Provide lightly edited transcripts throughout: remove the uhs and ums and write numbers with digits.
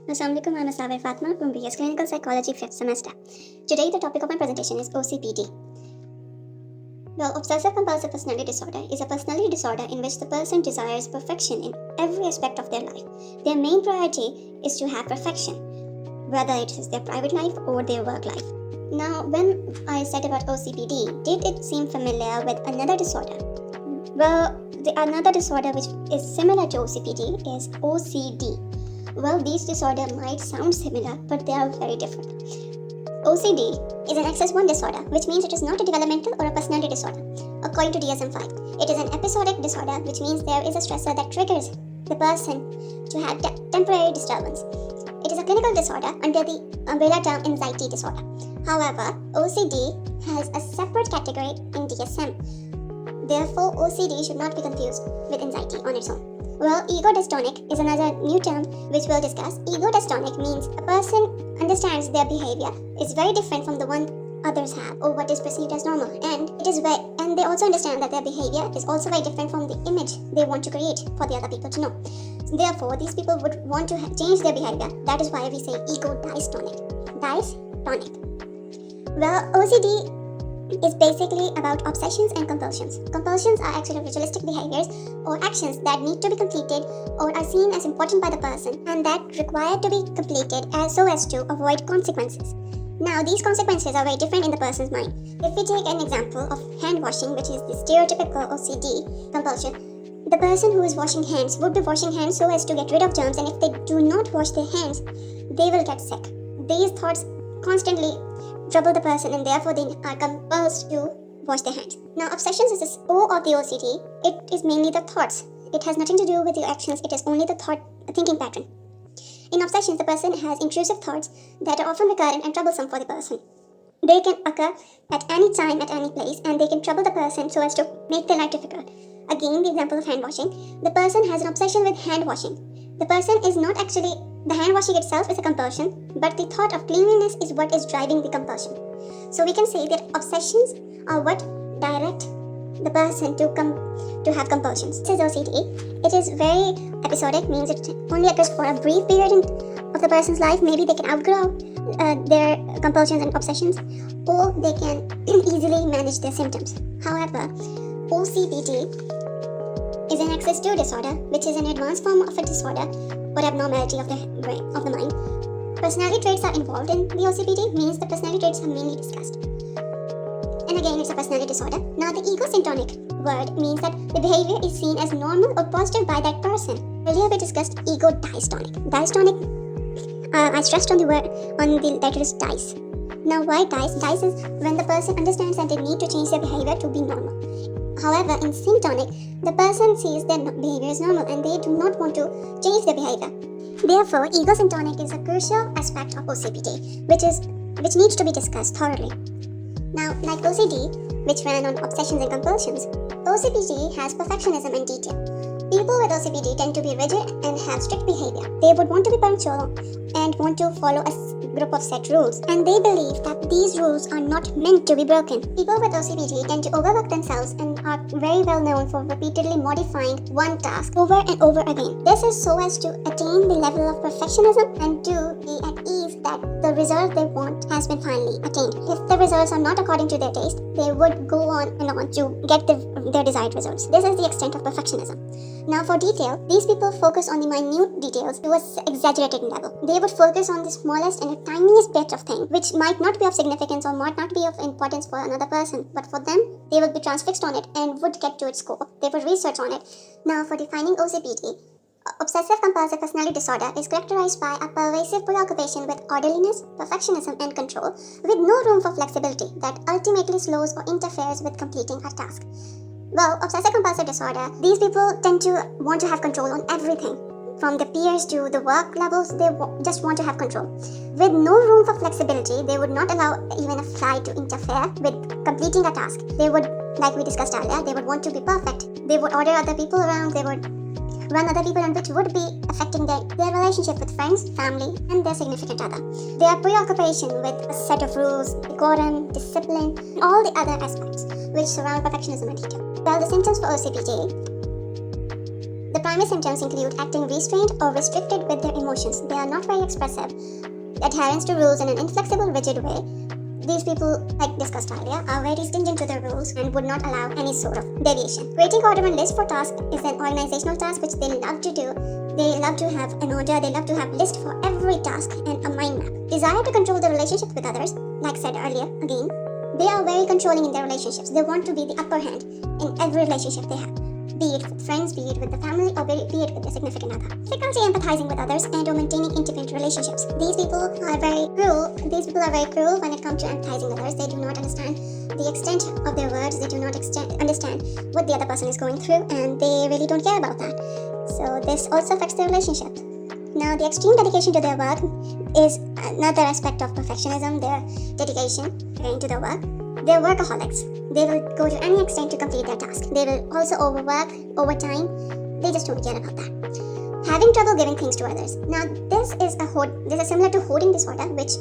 Assalamualaikum, I'm Asawir Fatima from BS Clinical Psychology 5th semester. Today the topic of my presentation is OCPD. Well, Obsessive Compulsive Personality Disorder is a personality disorder in which the person desires perfection in every aspect of their life. Their main priority is to have perfection, whether it is their private life or their work life. Now, when I said about OCPD, did it seem familiar with another disorder? Well, the another disorder which is similar to OCPD is OCD. Well, these disorders might sound similar, but they are very different. OCD is an excess 1 disorder, which means it is not a developmental or a personality disorder. According to DSM-5, it is an episodic disorder, which means there is a stressor that triggers the person to have temporary disturbance. It is a clinical disorder under the umbrella term anxiety disorder. However, OCD has a separate category in DSM. Therefore, OCD should not be confused with anxiety on its own. Well, ego dystonic is another new term which we'll discuss. Ego dystonic means a person understands their behavior is very different from the one others have or what is perceived as normal, and they also understand that their behavior is also very different from the image they want to create for the other people to know. Therefore, these people would want to change their behavior. That is why we say ego dystonic. Dystonic. Well, OCD is basically about obsessions and compulsions. Compulsions are actually ritualistic behaviors or actions that need to be completed or are seen as important by the person and that require to be completed so as to avoid consequences. Now, these consequences are very different in the person's mind. If we take an example of hand washing, which is the stereotypical OCD compulsion, the person who is washing hands would be washing hands so as to get rid of germs, and if they do not wash their hands, they will get sick. These thoughts constantly trouble the person and therefore they are compelled to wash their hands. Now, obsessions is the O of the OCD. It is mainly the thoughts. It has nothing to do with your actions. It is only the thinking pattern. In obsessions, the person has intrusive thoughts that are often recurrent and troublesome for the person. They can occur at any time, at any place, and they can trouble the person so as to make their life difficult. Again, the example of hand washing. The person has an obsession with hand washing. The person is not actually, the hand washing itself is a compulsion, but the thought of cleanliness is what is driving the compulsion. So we can say that obsessions are what direct the person to have compulsions. This is OCD. It is very episodic, means it only occurs for a brief period of the person's life. Maybe they can outgrow their compulsions and obsessions, or they can easily manage their symptoms. However, OCPD is an excess 2 disorder, which is an advanced form of a disorder or abnormality of the brain, of the mind. Personality traits are involved in the OCPD, means the personality traits are mainly discussed. And again, it's a personality disorder. Now, the ego syntonic word means that the behavior is seen as normal or positive by that person. Earlier we discussed ego dystonic. Dystonic, I stressed on the letter is dice. Now, why dice? Dice is when the person understands that they need to change their behavior to be normal. However, in syntonic, the person sees their behavior is normal and they do not want to change their behavior. Therefore, ego syntonic is a crucial aspect of OCPD, which needs to be discussed thoroughly. Now, like OCD, which ran on obsessions and compulsions, OCPD has perfectionism and detail. People with OCPD tend to be rigid and have strict behavior. They would want to be punctual and want to follow a group of set rules, and they believe that these rules are not meant to be broken. People with OCPD tend to overwork themselves and are very well known for repeatedly modifying one task over and over again. This is so as to attain the level of perfectionism and to be at ease that the result they want has been finally attained. If the results are not according to their taste, they would go on and on to get their desired results. This is the extent of perfectionism. Now, for detail, these people focus on the minute details to an exaggerated level. They would focus on the smallest and the tiniest bit of thing, which might not be of significance or might not be of importance for another person, but for them, they will be transfixed on it and would get to its core. They would research on it. Now, for defining OCPD, Obsessive Compulsive Personality Disorder is characterized by a pervasive preoccupation with orderliness, perfectionism, and control, with no room for flexibility that ultimately slows or interferes with completing a task. Well, obsessive compulsive disorder, these people tend to want to have control on everything. From the peers to the work levels, they just want to have control. With no room for flexibility, they would not allow even a fly to interfere with completing a task. They would, like we discussed earlier, they would want to be perfect. They would order other people around, they would run other people around, which would be affecting their relationship with friends, family, and their significant other. Their preoccupation with a set of rules, decorum, discipline, and all the other aspects which surround perfectionism and detail. Well, the symptoms for OCPD. The primary symptoms include acting restrained or restricted with their emotions. They are not very expressive. Adherence to rules in an inflexible, rigid way. These people, like discussed earlier, are very stringent to the rules and would not allow any sort of deviation. Creating order and list for tasks is an organizational task which they love to do. They love to have an order, they love to have list for every task and a mind map. Desire to control the relationships with others, like said earlier, again, they are very controlling in their relationships. They want to be the upper hand in every relationship they have. Be it with friends, be it with the family, or be it with their significant other. Difficulty empathizing with others and or maintaining intimate relationships. These people are very cruel. When it comes to empathizing others. They do not understand the extent of their words. They do not understand what the other person is going through, and they really don't care about that. So this also affects their relationship. Now, the extreme dedication to their work is another aspect of perfectionism, their dedication to their work. They're workaholics. They will go to any extent to complete their task. They will also overwork, overtime. They just don't care about that. Having trouble giving things to others. Now, this is similar to hoarding disorder, which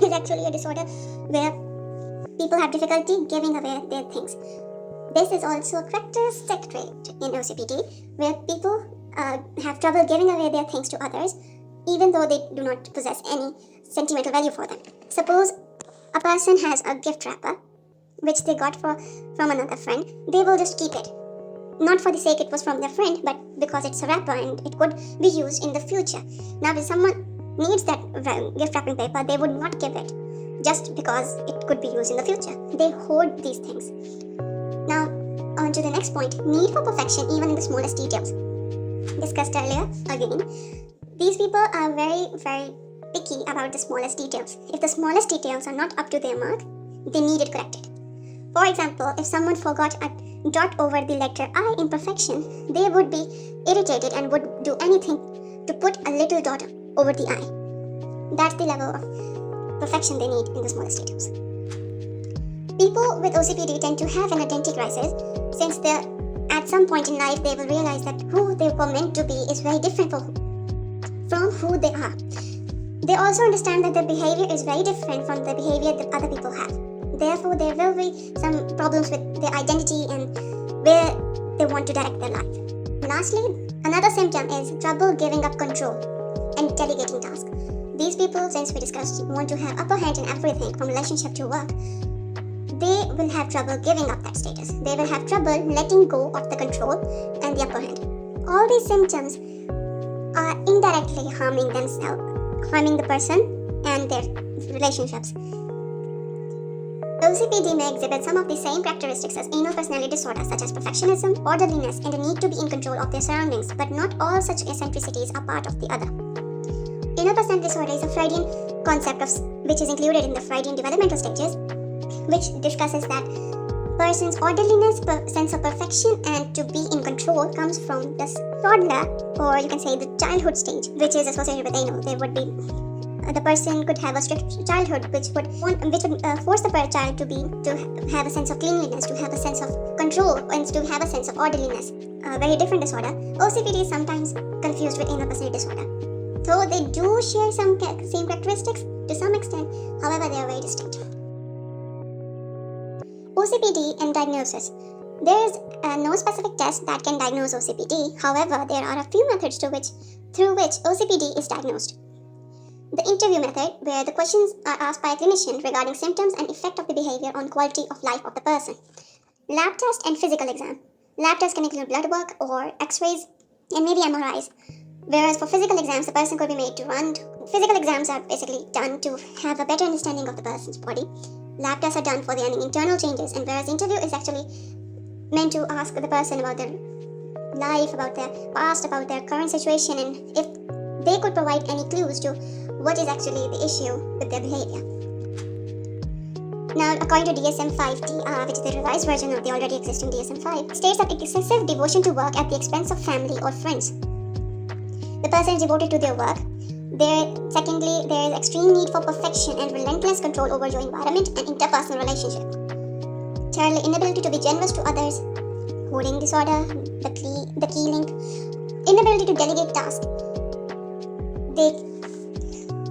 is actually a disorder where people have difficulty giving away their things. This is also a characteristic trait in OCPD, where people have trouble giving away their things to others, even though they do not possess any sentimental value for them. Suppose a person has a gift wrapper, which they got from another friend. They will just keep it. Not for the sake it was from their friend, but because it's a wrapper and it could be used in the future. Now, if someone needs that gift wrapping paper, they would not give it just because it could be used in the future. They hoard these things. Now, on to the next point. Need for perfection even in the smallest details. Discussed earlier, again. These people are very, very picky about the smallest details. If the smallest details are not up to their mark, they need it corrected. For example, if someone forgot a dot over the letter I in perfection, they would be irritated and would do anything to put a little dot over the I. That's the level of perfection they need in the smallest details. People with OCPD tend to have an identity crisis, since at some point in life they will realize that who they were meant to be is very different from who they are. They also understand that their behavior is very different from the behavior that other people have. Therefore, there will be some problems with their identity and where they want to direct their life. Lastly, another symptom is trouble giving up control and delegating tasks. These people, since we discussed, want to have upper hand in everything from relationship to work. They will have trouble giving up that status. They will have trouble letting go of the control and the upper hand. All these symptoms are indirectly harming the person and their relationships. OCPD may exhibit some of the same characteristics as anal personality disorder, such as perfectionism, orderliness, and a need to be in control of their surroundings, but not all such eccentricities are part of the other. Anal personality disorder is a Freudian concept which is included in the Freudian developmental stages, which discusses that person's orderliness, sense of perfection, and to be in control comes from the toddler, or you can say the childhood stage, which is associated with anal. The person could have a strict childhood, which would force the child to have a sense of cleanliness, to have a sense of control, and to have a sense of orderliness. A very different disorder. OCPD is sometimes confused with anal personality disorder. Though they do share some same characteristics to some extent, however, they are very distinct. OCPD and diagnosis. There is no specific test that can diagnose OCPD. However, there are a few methods through which OCPD is diagnosed. The interview method, where the questions are asked by a clinician regarding symptoms and effect of the behavior on quality of life of the person. Lab test and physical exam. Lab tests can include blood work or x-rays and maybe MRIs. Whereas for physical exams, the person could be made to run. Physical exams are basically done to have a better understanding of the person's body. Lab tests are done for the internal changes, and whereas interview is actually meant to ask the person about their life, about their past, about their current situation, and if they could provide any clues to what is actually the issue with their behavior. Now, according to DSM-5-TR, which is the revised version of the already existing DSM-5, states that excessive devotion to work at the expense of family or friends. The person is devoted to their work. Secondly, there is extreme need for perfection and relentless control over your environment and interpersonal relationship. Thirdly, inability to be generous to others. Hoarding disorder, the key link. Inability to delegate tasks.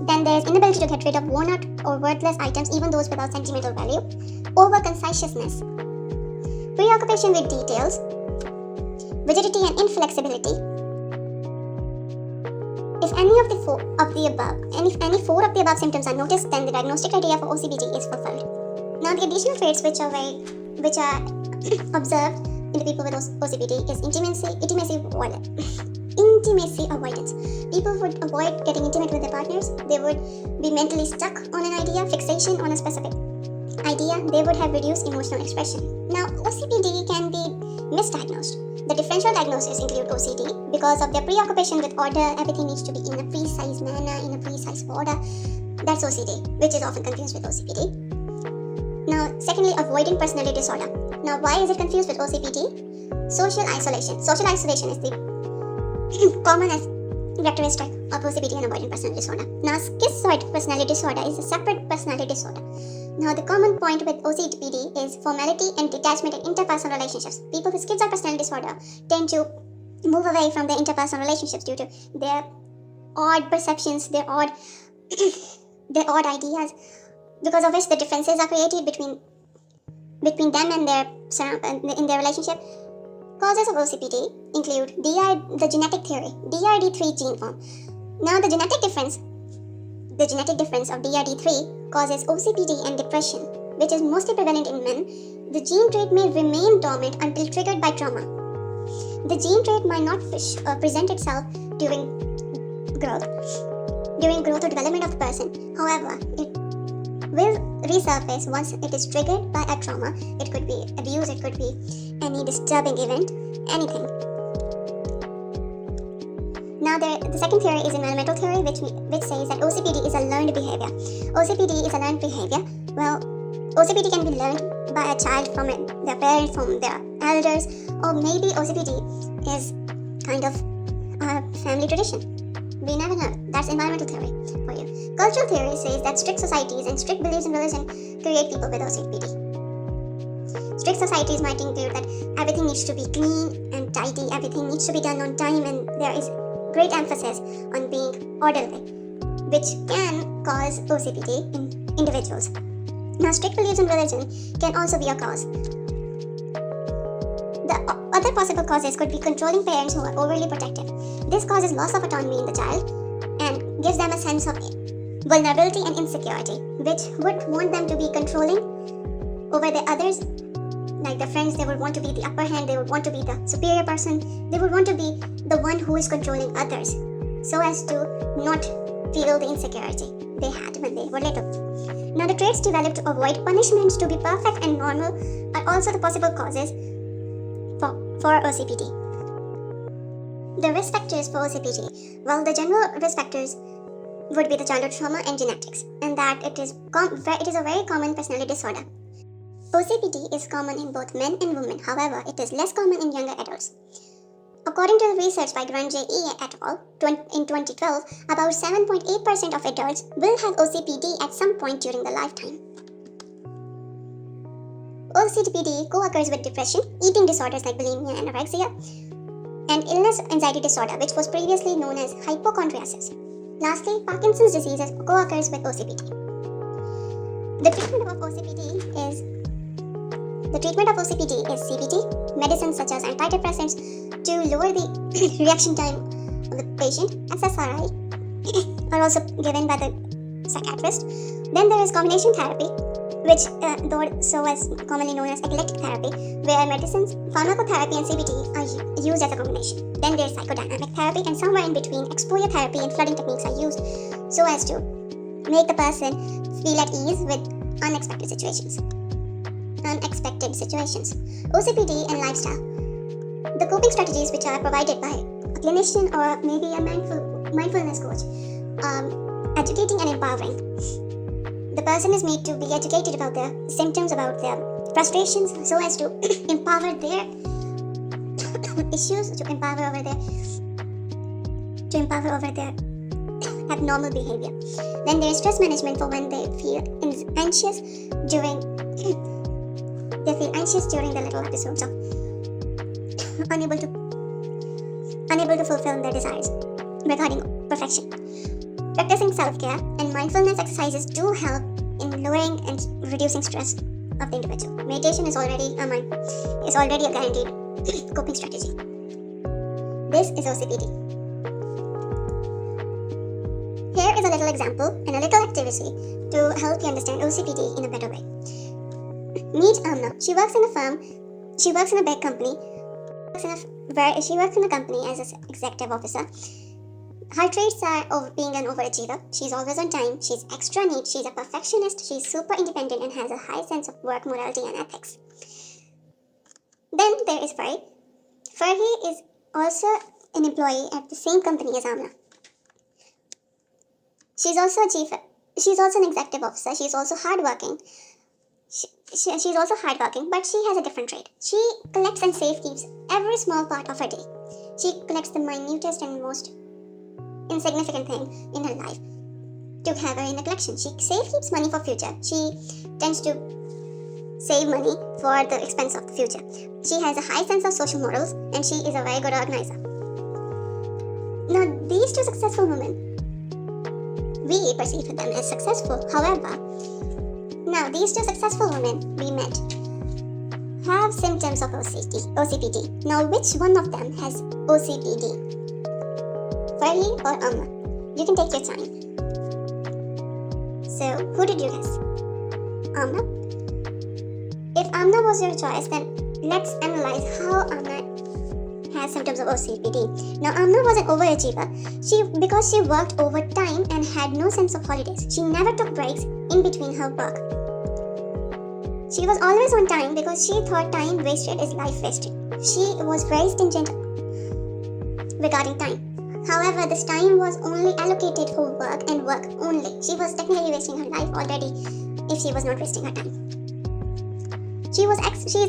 Then there is inability to get rid of worn out or worthless items, even those without sentimental value. Over-conscientiousness. Preoccupation with details. rigidity and inflexibility. If any four of the above symptoms are noticed, then the diagnostic criteria for OCPD is fulfilled. Now, the additional traits which are observed in the people with OCPD is intimacy avoidance. People would avoid getting intimate with their partners. They would be mentally stuck on an idea, fixation on a specific idea. They would have reduced emotional expression. Now, OCPD can be misdiagnosed. The differential diagnoses include OCD because of their preoccupation with order. Everything needs to be in a precise manner, in a precise order. That's OCD, which is often confused with OCPD. Now, secondly, avoidant personality disorder. Now, why is it confused with OCPD? Social isolation. Social isolation is the commonest characteristic of OCPD and avoidant personality disorder. Now, schizoid personality disorder is a separate personality disorder. Now, the common point with OCPD is formality and detachment in interpersonal relationships. People with schizoid personality disorder tend to move away from their interpersonal relationships due to their odd perceptions, their odd ideas, because of which the differences are created between them and in their relationship. Causes of OCPD include the genetic theory, DRD3 gene form. Now, the genetic difference of DRD3 causes OCPD and depression, which is mostly prevalent in men. The gene trait may remain dormant until triggered by trauma. The gene trait might not present itself during growth or development of the person. However, it will resurface once it is triggered by a trauma. It could be abuse, it could be any disturbing event, anything. Now, the second theory is environmental theory, which says that OCPD is a learned behavior. OCPD is a learned behavior. Well, OCPD can be learned by a child from their parents, from their elders, or maybe OCPD is kind of a family tradition. We never know. That's environmental theory for you. Cultural theory says that strict societies and strict beliefs in religion create people with OCPD. Strict societies might include that everything needs to be clean and tidy, everything needs to be done on time, and there is great emphasis on being orderly, which can cause OCPD in individuals. Now, strict beliefs in religion can also be a cause. The other possible causes could be controlling parents who are overly protective. This causes loss of autonomy in the child and gives them a sense of vulnerability and insecurity, which would want them to be controlling over the others. Like their friends, they would want to be the upper hand, they would want to be the superior person, they would want to be the one who is controlling others, so as to not feel the insecurity they had when they were little. Now, the traits developed to avoid punishments, to be perfect and normal, are also the possible causes for OCPD. The risk factors for OCPD. Well, the general risk factors would be the childhood trauma and genetics, and that it is a very common personality disorder. OCPD is common in both men and women. However, it is less common in younger adults. According to the research by Grunge et al. In 2012, about 7.8% of adults will have OCPD at some point during their lifetime. OCPD co-occurs with depression, eating disorders like bulimia and anorexia, and illness anxiety disorder, which was previously known as hypochondriasis. Lastly, Parkinson's disease co-occurs with OCPD. The treatment of OCPD is CBT, medicines such as antidepressants to lower the reaction time of the patient. SSRI are also given by the psychiatrist. Then there is combination therapy, which is commonly known as eclectic therapy, where medicines, pharmacotherapy and CBT are used as a combination. Then there is psychodynamic therapy, and somewhere in between, exposure therapy and flooding techniques are used so as to make the person feel at ease with unexpected situations. OCPD and lifestyle. The coping strategies which are provided by a clinician or maybe a mindfulness coach, educating and empowering. The person is made to be educated about their symptoms, about their frustrations, so as to empower their issues, to empower over their abnormal behavior. Then there is stress management for when they feel anxious during the little episodes of unable to fulfill their desires regarding perfection. Practicing self-care and mindfulness exercises do help in lowering and reducing stress of the individual. Meditation is already a guaranteed coping strategy. This is OCPD. Here is a little example and a little activity to help you understand OCPD in a better way. Meet Amna. She works in a firm. She works in a big company. She works in a company as an executive officer. Her traits are of being an overachiever. She's always on time. She's extra neat. She's a perfectionist. She's super independent and has a high sense of work morality and ethics. Then there is Farhi. Farhi is also an employee at the same company as Amna. She's also an executive officer. She's also hardworking. She's also hardworking, but she has a different trait. She collects and safekeeps every small part of her day. She collects the minutest and most insignificant thing in her life to have her in a collection. She safekeeps money for future. She tends to save money for the expense of the future. She has a high sense of social morals and she is a very good organizer. Now, these two successful women, we perceive them as successful. However, now these two successful women we met have symptoms of OCPD. Now, which one of them has OCPD? Farhi or Amna? You can take your time. So, who did you guess? Amna? If Amna was your choice, then let's analyze how Amna has symptoms of OCPD. Now, Amna was an overachiever. Because she worked overtime and had no sense of holidays. She never took breaks in between her work. She was always on time because she thought time wasted is life wasted. She was very stingy regarding time. However, this time was only allocated for work and work only. She was technically wasting her life already if she was not wasting her time. She is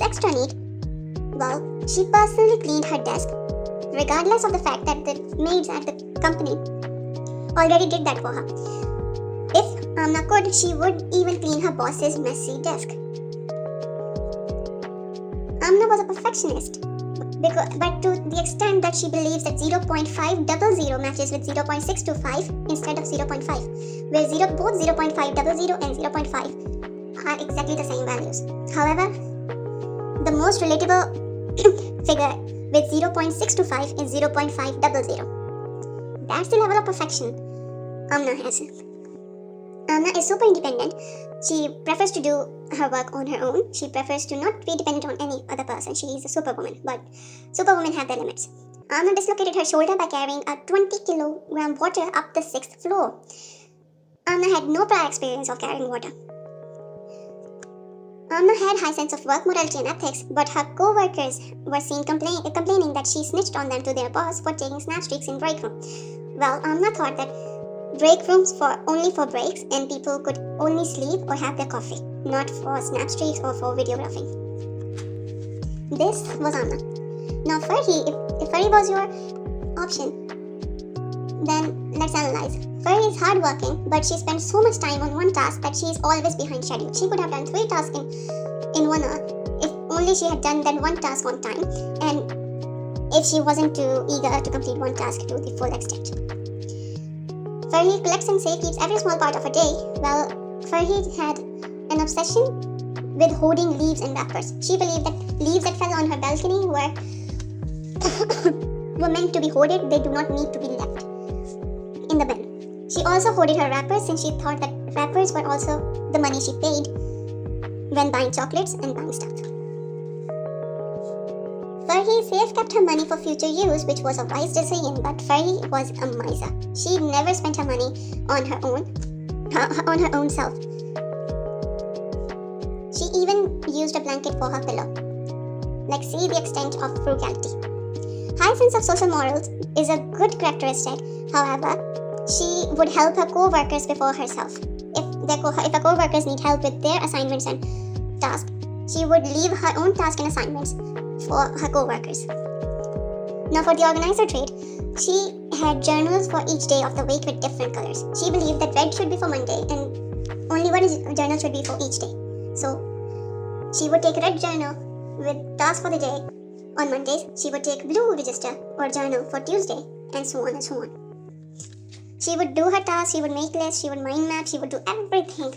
extra neat. Well, she personally cleaned her desk, regardless of the fact that the maids at the company already did that for her. If Amna could, she would even clean her boss's messy desk. Amna was a perfectionist, but to the extent that she believes that 0.500 matches with 0.625 instead of 0.5, where both 0.500 and 0.5 are exactly the same values. However, the most relatable figure with 0.625 is 0.500. That's the level of perfection Amna has. Amna is super independent. She prefers to do her work on her own. She prefers to not be dependent on any other person. She is a superwoman, but superwomen have their limits. Amna dislocated her shoulder by carrying a 20-kilogram water up the 6th floor. Amna had no prior experience of carrying water. Amna had high sense of work morality and ethics, but her co-workers were seen complaining that she snitched on them to their boss for taking snap streaks in break room. Well, Amna thought that break rooms only for breaks and people could only sleep or have their coffee, not for snap streaks or for videographing. This was Amna. Now Farhi, if Farhi was your option, then let's analyze. Farhi is hardworking, but she spends so much time on one task that she is always behind schedule. She could have done 3 tasks in 1 hour if only she had done that one task on time and if she wasn't too eager to complete one task to the full extent. Farhi collects and safekeeps every small part of her day. Well, Farhi had an obsession with hoarding leaves and wrappers. She believed that leaves that fell on her balcony were meant to be hoarded. They do not need to be left in the bin. She also hoarded her wrappers since she thought that wrappers were also the money she paid when buying chocolates and buying stuff. Farhi safe-kept her money for future use, which was a wise decision, but Farhi was a miser. She never spent her money on her own self. She even used a blanket for her pillow. Like, see the extent of frugality. High sense of social morals is a good characteristic. However, she would help her co-workers before herself. If her co-workers need help with their assignments and tasks, she would leave her own tasks and assignments for her co-workers. Now for the organizer trait, she had journals for each day of the week with different colors. She believed that red should be for Monday and only one journal should be for each day. So she would take red journal with tasks for the day on Mondays. She would take blue register or journal for Tuesday, and so on and so on. She would do her tasks, she would make lists, she would mind maps, she would do everything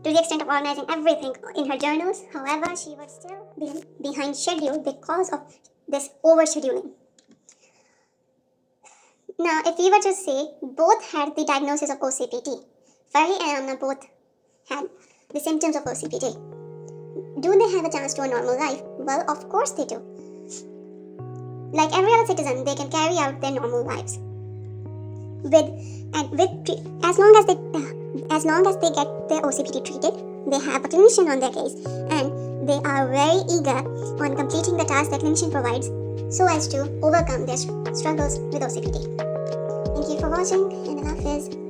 to the extent of organizing everything in her journals. However, she would still be behind schedule because of this overscheduling. Now, if we were to say both had the diagnosis of OCPD, Farhi and Amna both had the symptoms of OCPD, do they have a chance to a normal life? Well, of course they do. Like every other citizen, they can carry out their normal lives. As long as they get their OCPD treated, they have a clinician on their case, and they are very eager on completing the task that clinician provides so as to overcome their struggles with OCPD. Thank you for watching, and Allah Hafiz.